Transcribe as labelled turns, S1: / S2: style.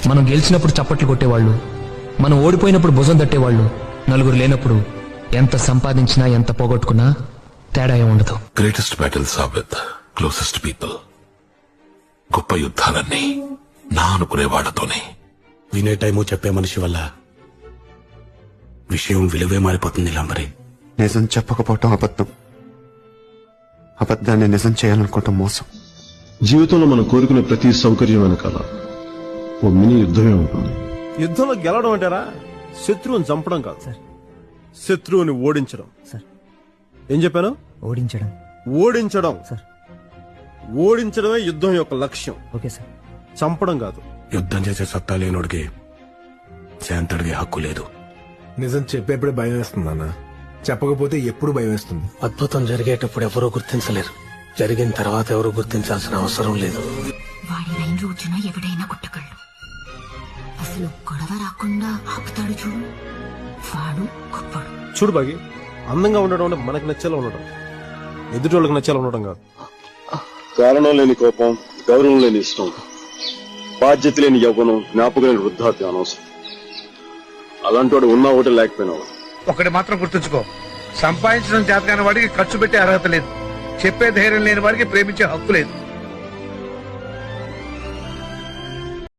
S1: మనం గెలిచినప్పుడు చప్పట్లు కొట్టేవాళ్ళు, మనం ఓడిపోయినప్పుడు భుజం తట్టేవాళ్ళు, నలుగురు లేనప్పుడు ఎంత సంపాదించినా ఎంత పోగొట్టుకున్నా తేడా ఉండదు.
S2: Greatest battles are with closest people. గొప్ప యుద్ధాలన్నీ నా అనుకునే వాళ్ళతోనే.
S3: వినే టైము చెప్పే మనిషి వల్ల విషయం విలువే మారిపోతుంది. లంబరి
S4: నిజం చెప్పకపోవటం అబద్ధం, అబద్ధాన్ని నిజం చేయాలనుకోవటం మోసం.
S5: జీవితంలో మనం కోరుకునే ప్రతి సౌకర్యం వెనకాల ఓ మినీ యుద్ధమే ఉంటుంది.
S6: యుద్ధంలో గెలవడం అంటారా శత్రువుని చంపడం కాదు సార్, శత్రువుని ఓడించడం
S7: సార్.
S6: ఏం చెప్పాను? ఓడించడం
S7: సార్.
S6: ఓడించడమే యుద్ధం యొక్క లక్ష్యం.
S7: Okay sir.
S6: చంపడం కాదు.
S3: యుద్ధం చేసే సత్తా లేనోడికి శాంతడిగే హక్కు లేదు.
S8: నిజం చెప్పేప్పుడే భయం వేస్తుంది అన్న, చెప్పకపోతే ఎప్పుడు భయం వేస్తుంది.
S3: అద్భుతం జరిగేటప్పుడు ఎవరూ గుర్తించలేరు, జరిగిన తర్వాత ఎవరు గుర్తించాల్సిన అవసరం లేదు.
S9: వాడి లైన్ రోజున ఎవడైనా కుట్టగలడు, అసలు గొడవ రాకుండా ఆపుతాడు చూడు, వాడు గొప్పడు.
S6: చూడు బాగి, అందంగా ఉండడం అంటే మనకు నచ్చేలా ఉండడం, ఎదుటి వాళ్ళకి నచ్చేలా ఉండడం కాదు.
S5: కారణం లేని కోపం, గౌరవం లేని ఇష్టం, బాధ్యత లేని యవ్వనం, జ్ఞాపకం లేని వృద్ధాప్యం అనవసరం. అలాంటి వాడు ఉన్నా ఒకటి లేకపోయినా
S10: ఒకటి మాత్రం గుర్తుంచుకో, సంపాదించడం చేతకాని వాడికి ఖర్చు పెట్టే అర్హత లేదు, చెప్పే ధైర్యం లేని వాడికి ప్రేమించే హక్కు లేదు.